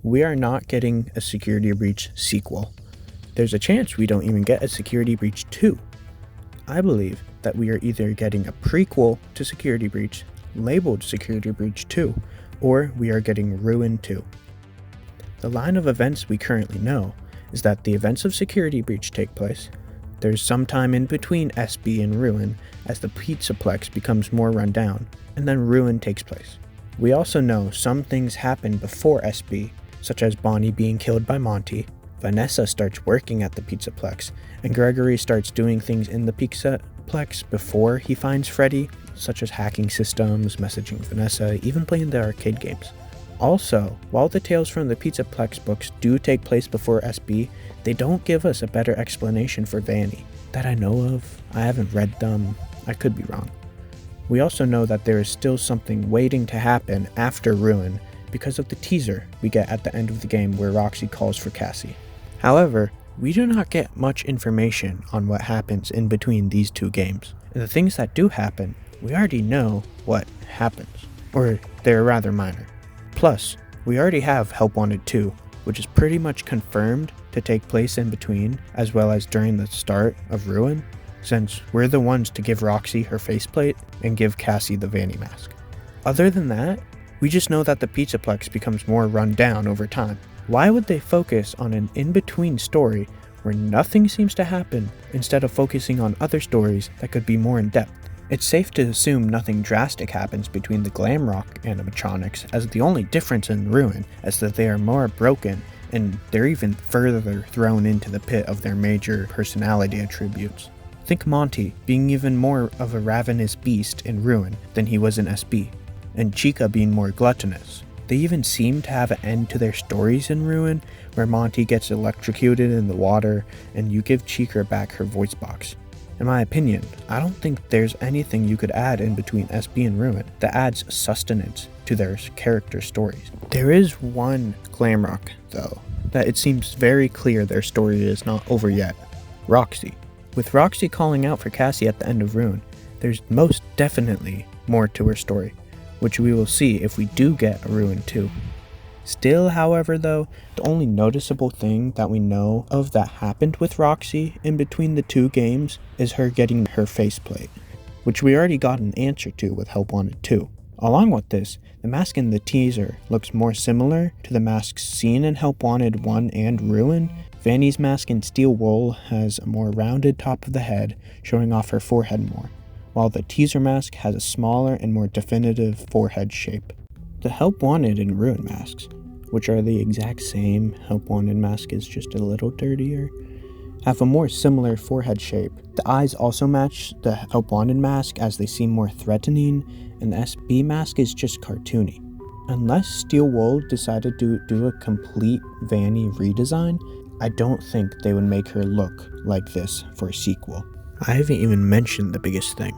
we are not getting a Security Breach sequel. There's a chance we don't even get a Security Breach 2. I believe that we are either getting a prequel to Security Breach, labeled Security Breach 2, or we are getting Ruin 2. The line of events we currently know is that the events of Security Breach take place. There's some time in between SB and Ruin as the Pizzaplex becomes more run down, and then Ruin takes place. We also know some things happen before SB, such as Bonnie being killed by Monty, Vanessa starts working at the Pizzaplex, and Gregory starts doing things in the Pizzaplex before he finds Freddy, such as hacking systems, messaging Vanessa, even playing the arcade games. Also, while the Tales from the Pizzaplex books do take place before SB, they don't give us a better explanation for Vanny. That I know of, I haven't read them, I could be wrong. We also know that there is still something waiting to happen after Ruin because of the teaser we get at the end of the game where Roxy calls for Cassie. However, we do not get much information on what happens in between these two games. And the things that do happen, we already know what happens, or they're rather minor. Plus, we already have Help Wanted 2, which is pretty much confirmed to take place in between, as well as during the start of Ruin, since we're the ones to give Roxy her faceplate and give Cassie the Vanny mask. Other than that, we just know that the Pizzaplex becomes more run down over time. Why would they focus on an in-between story where nothing seems to happen instead of focusing on other stories that could be more in-depth? It's safe to assume nothing drastic happens between the Glamrock animatronics, as the only difference in Ruin is that they are more broken and they're even further thrown into the pit of their major personality attributes. Think Monty being even more of a ravenous beast in Ruin than he was in SB, and Chica being more gluttonous. They even seem to have an end to their stories in Ruin, where Monty gets electrocuted in the water and you give Chica back her voice box. In my opinion, I don't think there's anything you could add in between SB and Ruin that adds sustenance to their character stories. There is one Glamrock, though, that it seems very clear their story is not over yet. Roxy. With Roxy calling out for Cassie at the end of Ruin, there's most definitely more to her story, which we will see if we do get a Ruin 2. Still, however, though, the only noticeable thing that we know of that happened with Roxy in between the two games is her getting her faceplate, which we already got an answer to with Help Wanted 2. Along with this, the mask in the teaser looks more similar to the masks seen in Help Wanted 1 and Ruin. Vanny's mask in Steel Wool has a more rounded top of the head, showing off her forehead more, while the teaser mask has a smaller and more definitive forehead shape. The Help Wanted and Ruin masks, which are the exact same, Help Wanted mask is just a little dirtier, have a more similar forehead shape. The eyes also match the Help Wanted mask as they seem more threatening, and the SB mask is just cartoony. Unless Steel Wool decided to do a complete Vanny redesign, I don't think they would make her look like this for a sequel. I haven't even mentioned the biggest thing.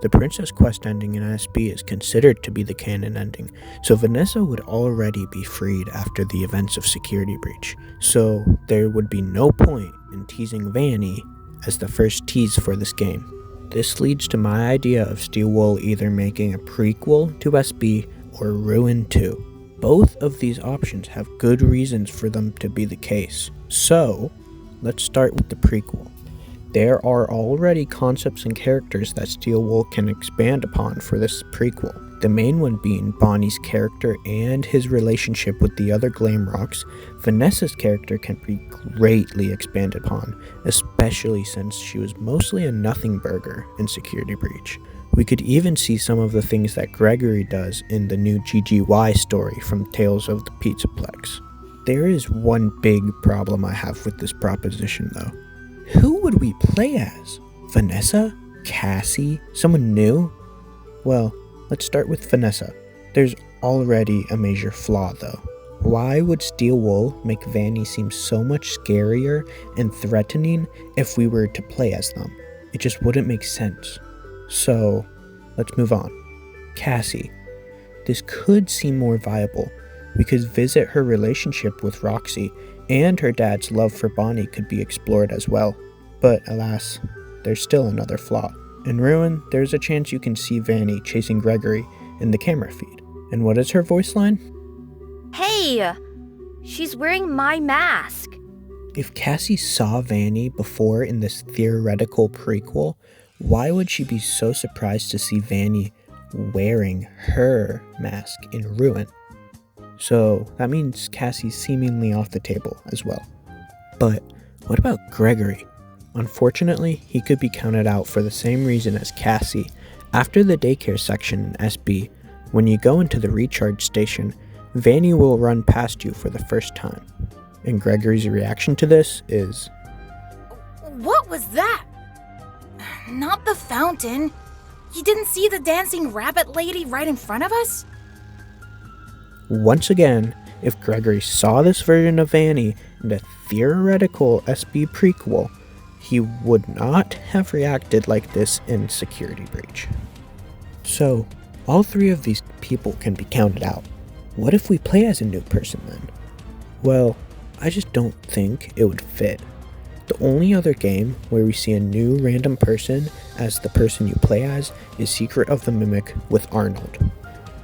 The Princess Quest ending in SB is considered to be the canon ending, so Vanessa would already be freed after the events of Security Breach, so there would be no point in teasing Vanny as the first tease for this game. This leads to my idea of Steel Wool either making a prequel to SB or Ruin 2. Both of these options have good reasons for them to be the case, so let's start with the prequel. There are already concepts and characters that Steel Wool can expand upon for this prequel. The main one being Bonnie's character and his relationship with the other Glamrocks. Vanessa's character can be greatly expanded upon, especially since she was mostly a nothing burger in Security Breach. We could even see some of the things that Gregory does in the new GGY story from Tales of the Pizzaplex. There is one big problem I have with this proposition though. Who would we play as? Vanessa? Cassie? Someone new? Well, let's start with Vanessa. There's already a major flaw though. Why would Steel Wool make Vanny seem so much scarier and threatening if we were to play as them? It just wouldn't make sense. So, let's move on. Cassie. This could seem more viable. We could visit her relationship with Roxy, and her dad's love for Bonnie could be explored as well. But alas, there's still another flaw. In Ruin, there's a chance you can see Vanny chasing Gregory in the camera feed. And what is her voice line? Hey! She's wearing my mask. If Cassie saw Vanny before in this theoretical prequel, why would she be so surprised to see Vanny wearing her mask in Ruin? So that means Cassie's seemingly off the table as well. But what about Gregory? Unfortunately, he could be counted out for the same reason as Cassie. After the daycare section in SB, when you go into the recharge station, Vanny will run past you for the first time. And Gregory's reaction to this is, "What was that? Not the fountain. You didn't see the dancing rabbit lady right in front of us?" Once again, if Gregory saw this version of Vanny in a theoretical SB prequel, he would not have reacted like this in Security Breach. So, all three of these people can be counted out. What if we play as a new person then? Well, I just don't think it would fit. The only other game where we see a new random person as the person you play as is Secret of the Mimic with Arnold.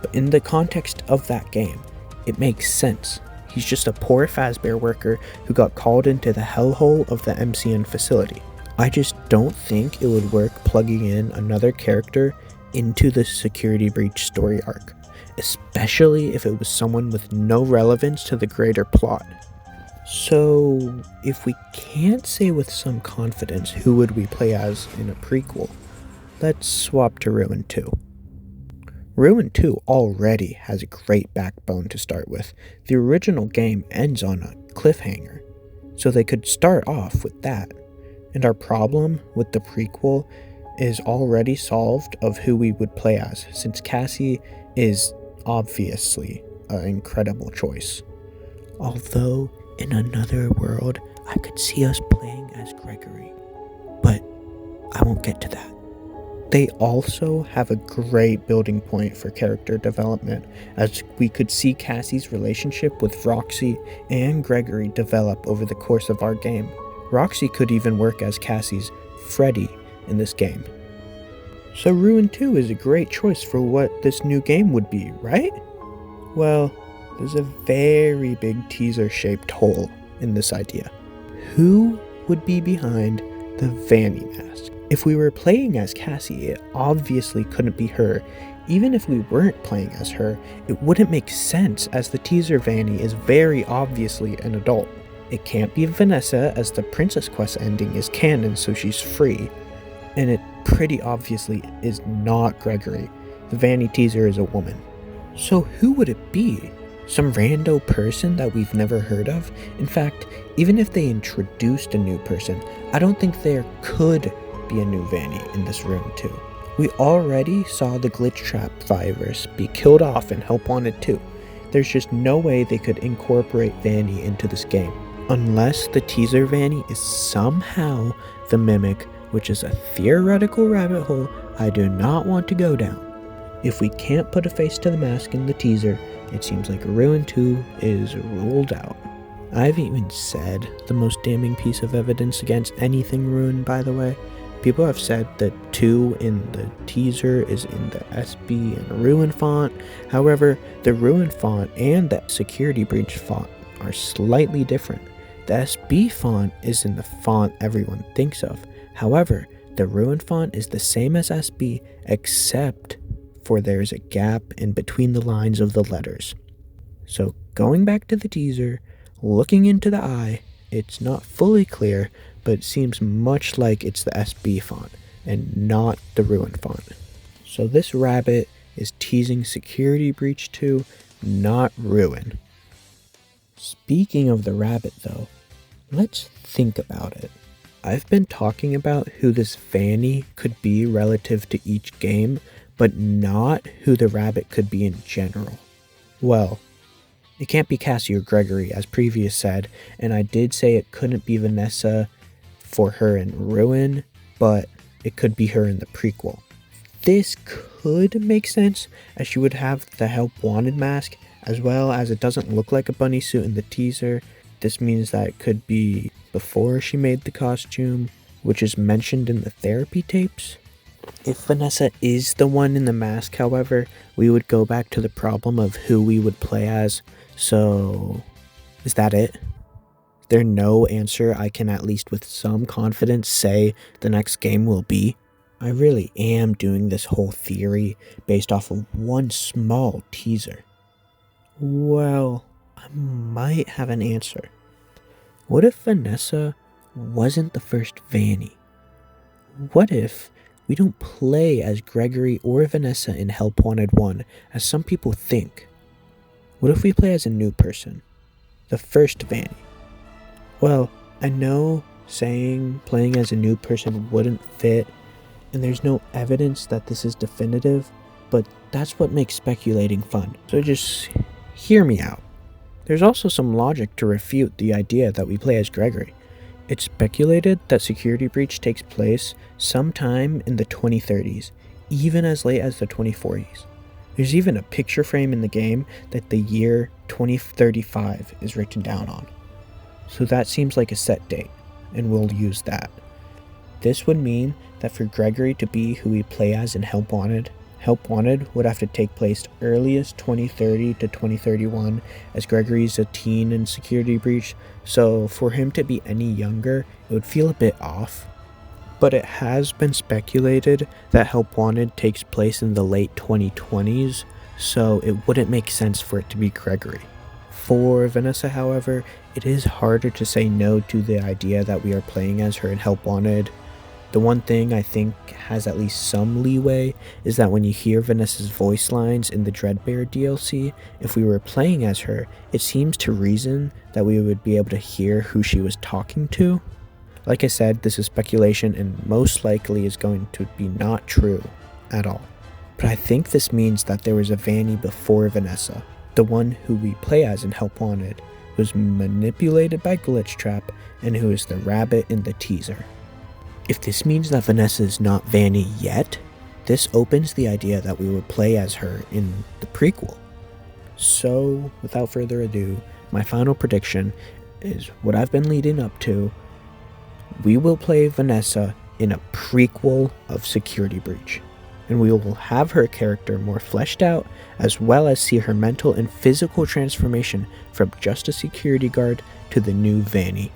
But in the context of that game, it makes sense. He's just a poor Fazbear worker who got called into the hellhole of the MCN facility. I just don't think it would work plugging in another character into the Security Breach story arc, especially if it was someone with no relevance to the greater plot. So, if we can't say with some confidence who would we play as in a prequel, let's swap to Ruin 2. Ruin 2 already has a great backbone to start with. The original game ends on a cliffhanger, so they could start off with that. And our problem with the prequel is already solved of who we would play as, since Cassie is obviously an incredible choice. Although, in another world, I could see us playing as Gregory, but I won't get to that. They also have a great building point for character development, as we could see Cassie's relationship with Roxy and Gregory develop over the course of our game. Roxy could even work as Cassie's Freddy in this game. So Ruin 2 is a great choice for what this new game would be, right? Well, there's a very big teaser-shaped hole in this idea. Who would be behind the Vanny mask? If we were playing as Cassie, it obviously couldn't be her. Even if we weren't playing as her, it wouldn't make sense, as the teaser Vanny is very obviously an adult. It can't be Vanessa, as the Princess Quest ending is canon, so she's free. And it pretty obviously is not Gregory. The Vanny teaser is a woman. So who would it be? Some rando person that we've never heard of? In fact, even if they introduced a new person, I don't think there could be a new Vanny in this Ruin 2. We already saw the glitch trap virus be killed off in Help Wanted 2. There's just no way they could incorporate Vanny into this game. Unless the teaser Vanny is somehow the Mimic, which is a theoretical rabbit hole I do not want to go down. If we can't put a face to the mask in the teaser, it seems like Ruin 2 is ruled out. I've even said the most damning piece of evidence against anything Ruin, by the way. People have said that 2 in the teaser is in the SB and Ruin font. However, the Ruin font and the Security Breach font are slightly different. The SB font is in the font everyone thinks of. However, the Ruin font is the same as SB, except for there's a gap in between the lines of the letters. So going back to the teaser, looking into the eye, it's not fully clear, but it seems much like it's the SB font and not the Ruin font. So this rabbit is teasing Security Breach 2, not Ruin. Speaking of the rabbit though, let's think about it. I've been talking about who this Vanny could be relative to each game, but not who the rabbit could be in general. Well, it can't be Cassie or Gregory, as previous said, and I did say it couldn't be Vanessa for her in Ruin, but it could be her in the prequel. This could make sense, as she would have the Help Wanted mask, as well as it doesn't look like a bunny suit in the teaser. This means that it could be before she made the costume, which is mentioned in the therapy tapes. If Vanessa is the one in the mask, however, we would go back to the problem of who we would play as. So Is that it? Is there no answer I can at least with some confidence say the next game will be? I really am doing this whole theory based off of one small teaser. Well, I might have an answer. What if Vanessa wasn't the first Vanny? What if we don't play as Gregory or Vanessa in Help Wanted 1, as some people think? What if we play as a new person? The first Vanny? Well, I know saying playing as a new person wouldn't fit, and there's no evidence that this is definitive, but that's what makes speculating fun. So just hear me out. There's also some logic to refute the idea that we play as Gregory. It's speculated that Security Breach takes place sometime in the 2030s, even as late as the 2040s. There's even a picture frame in the game that the year 2035 is written down on. So that seems like a set date, and we'll use that. This would mean that for Gregory to be who we play as in Help Wanted would have to take place earliest 2030 to 2031, as Gregory's a teen in Security Breach, so for him to be any younger, it would feel a bit off. But it has been speculated that Help Wanted takes place in the late 2020s, so it wouldn't make sense for it to be Gregory. For Vanessa, however, it is harder to say no to the idea that we are playing as her in Help Wanted. The one thing I think has at least some leeway is that when you hear Vanessa's voice lines in the Dreadbear DLC, if we were playing as her, it seems to reason that we would be able to hear who she was talking to. Like I said, this is speculation and most likely is going to be not true at all. But I think this means that there was a Vanny before Vanessa, the one who we play as in Help Wanted, who was manipulated by Glitch Trap and who is the rabbit in the teaser. If this means that Vanessa is not Vanny yet, this opens the idea that we will play as her in the prequel. So, without further ado, my final prediction is what I've been leading up to. We will play Vanessa in a prequel of Security Breach, and we will have her character more fleshed out, as well as see her mental and physical transformation from just a security guard to the new Vanny.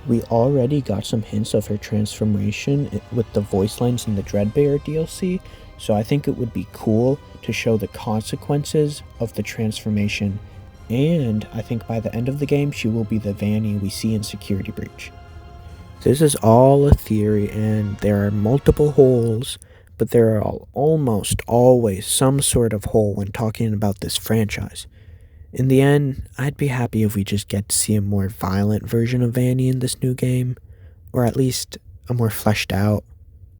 We already got some hints of her transformation with the voice lines in the Dreadbear DLC, so I think it would be cool to show the consequences of the transformation, and I think by the end of the game she will be the Vanny we see in Security Breach. This is all a theory and there are multiple holes, but there are almost always some sort of hole when talking about this franchise. In the end, I'd be happy if we just get to see a more violent version of Vanny in this new game, or at least a more fleshed out,